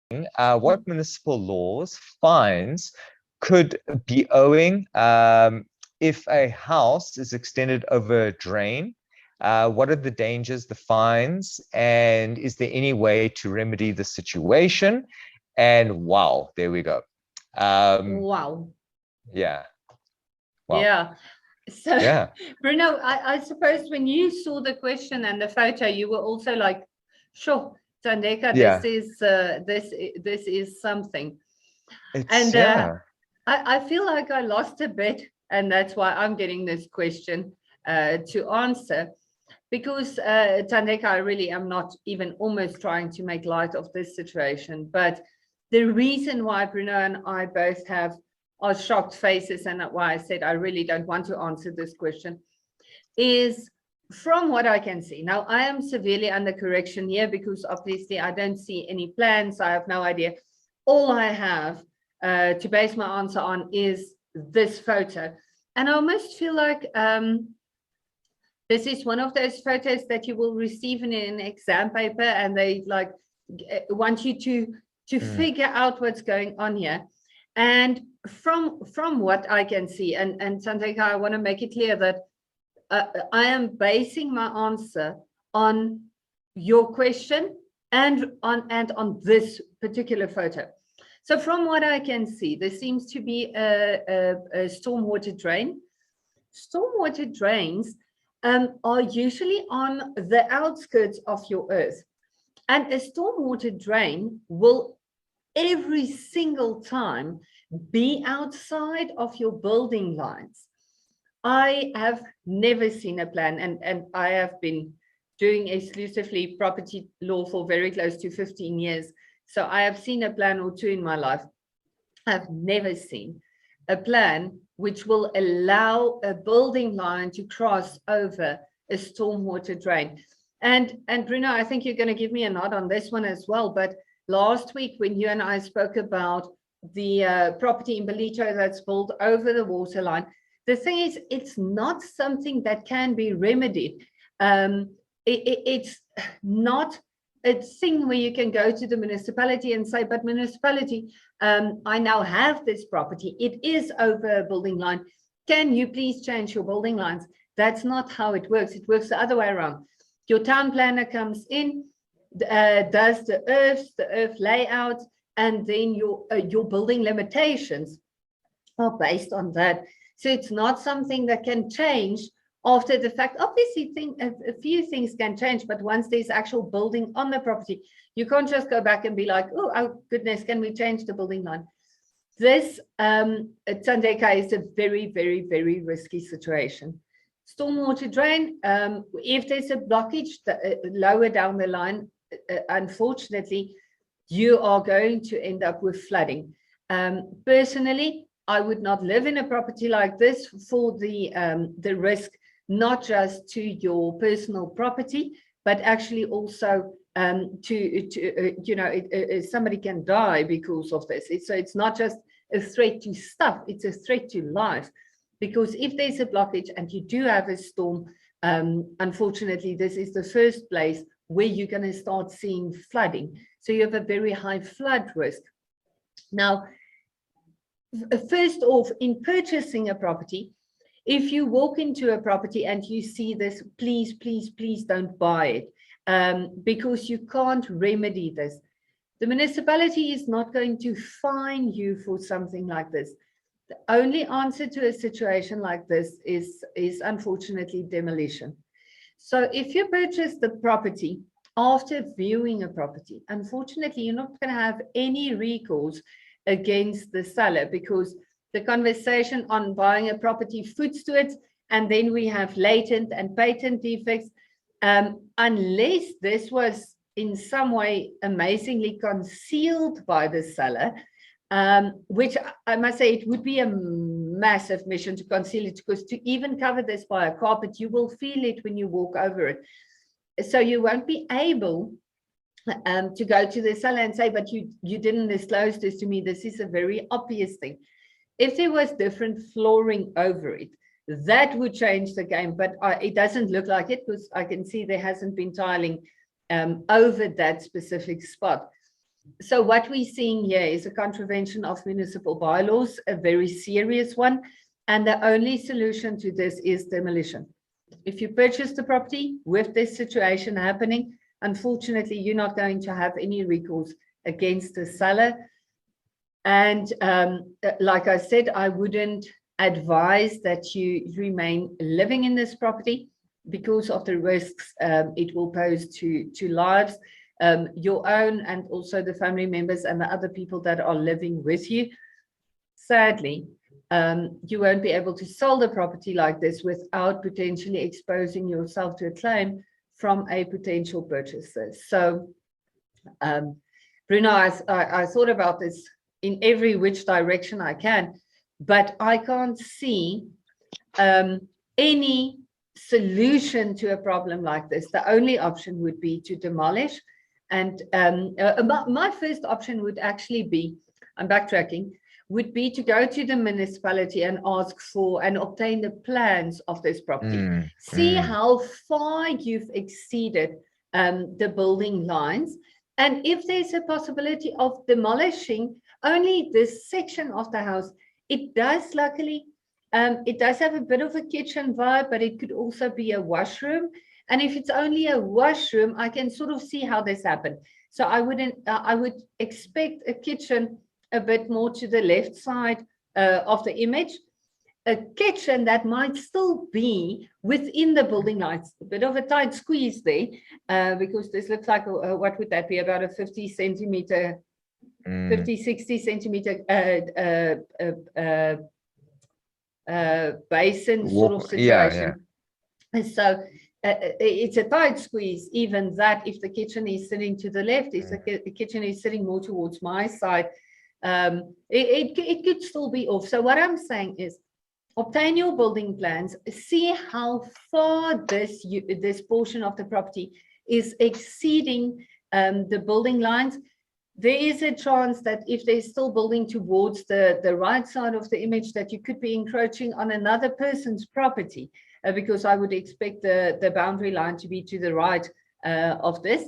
what municipal laws, fines could be owing if a house is extended over a drain? What are the dangers, the fines, and is there any way to remedy the situation? And wow, there we go. Wow. Yeah. Wow. Yeah. So, yeah. Bruno, I suppose when you saw the question and the photo, you were also like, sure, Thandeka, Yeah. this is something. It's, And yeah. I feel like I lost a bit, and that's why I'm getting this question to answer. Because Thandeka, I really am not even almost trying to make light of this situation. But the reason why Bruno and I both have our shocked faces and why I said I really don't want to answer this question is from what I can see. Now, I am severely under correction here because obviously I don't see any plans. I have no idea. All I have to base my answer on is this photo. And I almost feel like this is one of those photos that you will receive in an exam paper and they like want you to figure out what's going on here. And from what I can see, and Thandeka, I want to make it clear that I am basing my answer on your question and on this particular photo. So from what I can see, there seems to be a stormwater drain. Stormwater drains are usually on the outskirts of your earth. And a stormwater drain will every single time be outside of your building lines. I have never seen a plan, and I have been doing exclusively property law for very close to 15 years. So I have seen a plan or two in my life. I've never seen a plan which will allow a building line to cross over a stormwater drain. And Bruno, I think you're going to give me a nod on this one as well. But last week when you and I spoke about the property in Belito that's built over the water line, the thing is, it's not something that can be remedied. It's not a thing where you can go to the municipality and say, but municipality, I now have this property. It is over a building line. Can you please change your building lines? That's not how it works. It works the other way around. Your town planner comes in, does the earth layout, and then your building limitations are based on that. So it's not something that can change after the fact. Obviously, a few things can change, but once there's actual building on the property, you can't just go back and be like, oh goodness, can we change the building line? This, Thandeka, is a very, very, very risky situation. Stormwater drain, if there's a blockage lower down the line, unfortunately, you are going to end up with flooding. Personally, I would not live in a property like this for the risk, not just to your personal property, but actually also somebody can die because of this. So it's not just a threat to stuff, it's a threat to life. Because if there's a blockage and you do have a storm, unfortunately, this is the first place where you're going to start seeing flooding. So you have a very high flood risk. Now, first off, in purchasing a property, if you walk into a property and you see this, please, please, please don't buy it, because you can't remedy this. The municipality is not going to fine you for something like this. The only answer to a situation like this is unfortunately demolition. So if you purchase the property after viewing a property, unfortunately, you're not going to have any recourse against the seller, because the conversation on buying a property foots to it, and then we have latent and patent defects, unless this was in some way amazingly concealed by the seller, which I must say, it would be a massive mission to conceal it, because to even cover this by a carpet, you will feel it when you walk over it. So you won't be able to go to the seller and say, but you didn't disclose this to me. This is a very obvious thing. If there was different flooring over it, that would change the game, but it doesn't look like it, because I can see there hasn't been tiling over that specific spot. So what we're seeing here is a contravention of municipal bylaws, a very serious one. And the only solution to this is demolition. If you purchase the property with this situation happening, unfortunately, you're not going to have any recourse against the seller. And like I said, I wouldn't advise that you remain living in this property because of the risks it will pose to lives, your own and also the family members and the other people that are living with you. Sadly, you won't be able to sell the property like this without potentially exposing yourself to a claim from a potential purchaser. So, Bruno, I thought about this in every which direction I can, but I can't see any solution to a problem like this. The only option would be to demolish. And my first option would actually be, I'm backtracking, would be to go to the municipality and ask for and obtain the plans of this property. See how far you've exceeded the building lines. And if there's a possibility of demolishing only this section of the house, it does luckily, it does have a bit of a kitchen vibe, but it could also be a washroom. And if it's only a washroom, I can sort of see how this happened. So I would expect a kitchen a bit more to the left side of the image, a kitchen that might still be within the building lines, a bit of a tight squeeze there, because this looks like, what would that be, about a 50 centimeter, 50, 60 centimeter basin sort of situation. And so it's a tight squeeze, even that if the kitchen is sitting to the left, if the kitchen is sitting more towards my side, it could still be off. So what I'm saying is, obtain your building plans, see how far this portion of the property is exceeding the building lines. There is a chance that if they're still building towards the right side of the image, that you could be encroaching on another person's property, because I would expect the boundary line to be to the right of this.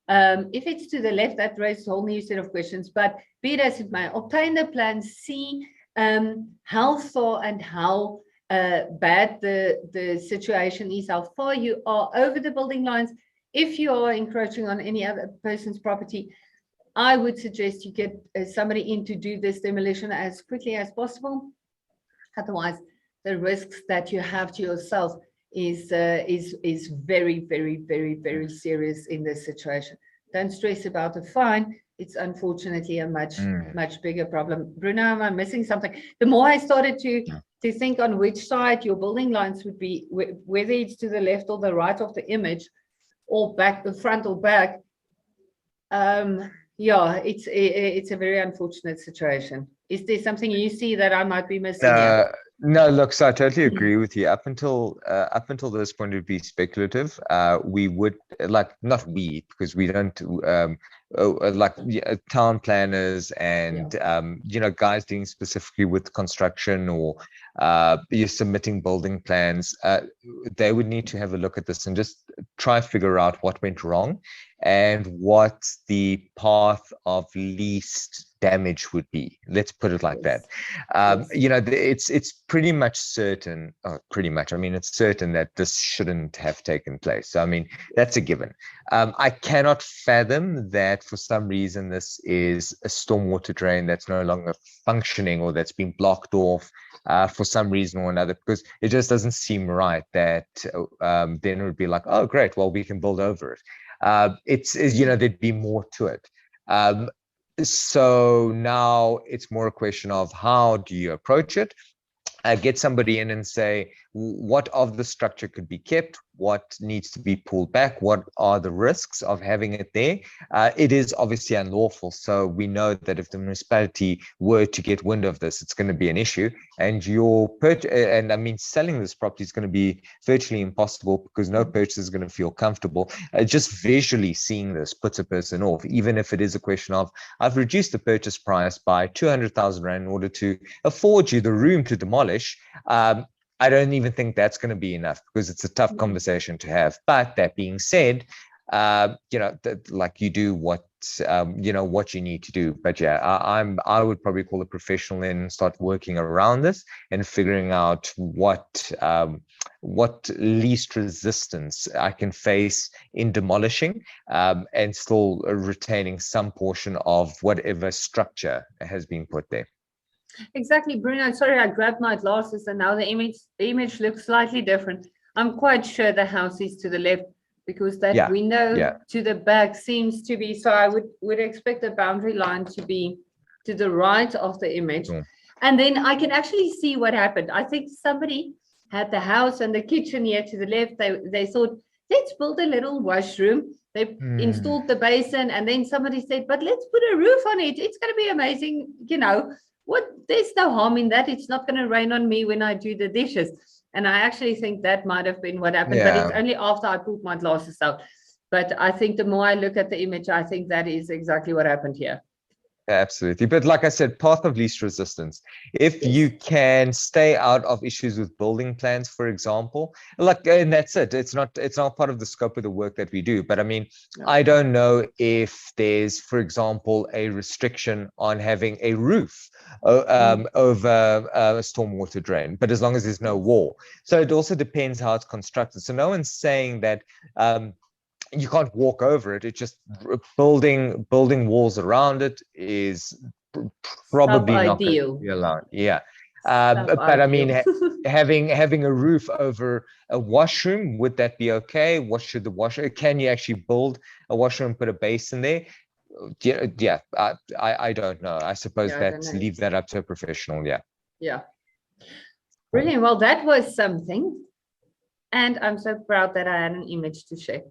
If it's to the left, that raises a whole new set of questions, but be it as it may, obtain the plan, see how far and how bad the situation is, how far you are over the building lines. If you are encroaching on any other person's property, I would suggest you get somebody in to do this demolition as quickly as possible. Otherwise, the risks that you have to yourself is very, very, very, very serious in this situation. Don't stress about the fine. It's unfortunately a much bigger problem. Bruno, am I missing something? The more I started to think on which side your building lines would be, whether it's to the left or the right of the image, or back, the front or back, yeah, it's a very unfortunate situation. Is there something you see that I might be missing? No, look, so I totally agree with you. Up until this point, it would be speculative. We would not we, because we don't town planners and guys dealing specifically with construction, or you're submitting building plans. They would need to have a look at this and just try to figure out what went wrong and what the path of least damage would be. Let's put it like that. It's pretty much certain, I mean, it's certain that this shouldn't have taken place. So, I mean, that's a given. I cannot fathom that for some reason this is a stormwater drain that's no longer functioning, or that's been blocked off for some reason or another, because it just doesn't seem right that then it would be like, oh, great, well, we can build over it. There'd be more to it. So now it's more a question of how do you approach it? Get somebody in and say, what of the structure could be kept? What needs to be pulled back? What are the risks of having it there? It is obviously unlawful. So we know that if the municipality were to get wind of this, it's going to be an issue. And selling this property is going to be virtually impossible, because no purchaser is going to feel comfortable. Just visually seeing this puts a person off, even if it is a question of, I've reduced the purchase price by 200,000 Rand in order to afford you the room to demolish. I don't even think that's going to be enough, because it's a tough conversation to have. But that being said, like, you do what what you need to do. But yeah, I would probably call a professional in and start working around this and figuring out what least resistance I can face in demolishing, and still retaining some portion of whatever structure has been put there. Exactly, Bruno. Sorry, I grabbed my glasses and now the image looks slightly different. I'm quite sure the house is to the left because that window to the back seems to be, so I would expect the boundary line to be to the right of the image. And then I can actually see what happened. I think somebody had the house and the kitchen here to the left. They thought, let's build a little washroom. They installed the basin, and then somebody said, but let's put a roof on it. It's going to be amazing. There's no harm in that. It's not going to rain on me when I do the dishes. And I actually think that might have been what happened, but it's only after I pulled my glasses out. But I think the more I look at the image, I think that is exactly what happened here. Absolutely. But like I said, path of least resistance. If you can stay out of issues with building plans, for example, and that's it. It's not part of the scope of the work that we do. But I mean, I don't know if there's, for example, a restriction on having a roof over a stormwater drain, but as long as there's no wall. So it also depends how it's constructed. So no one's saying that you can't walk over it. It's just building walls around it is probably not going to be allowed. Yeah. But I mean, having a roof over a washroom, would that be okay? What should the washer? Can you actually build a washroom and put a basin there? Yeah. I don't know. I suppose leave that up to a professional. Yeah. Yeah. Brilliant. Well, that was something. And I'm so proud that I had an image to share.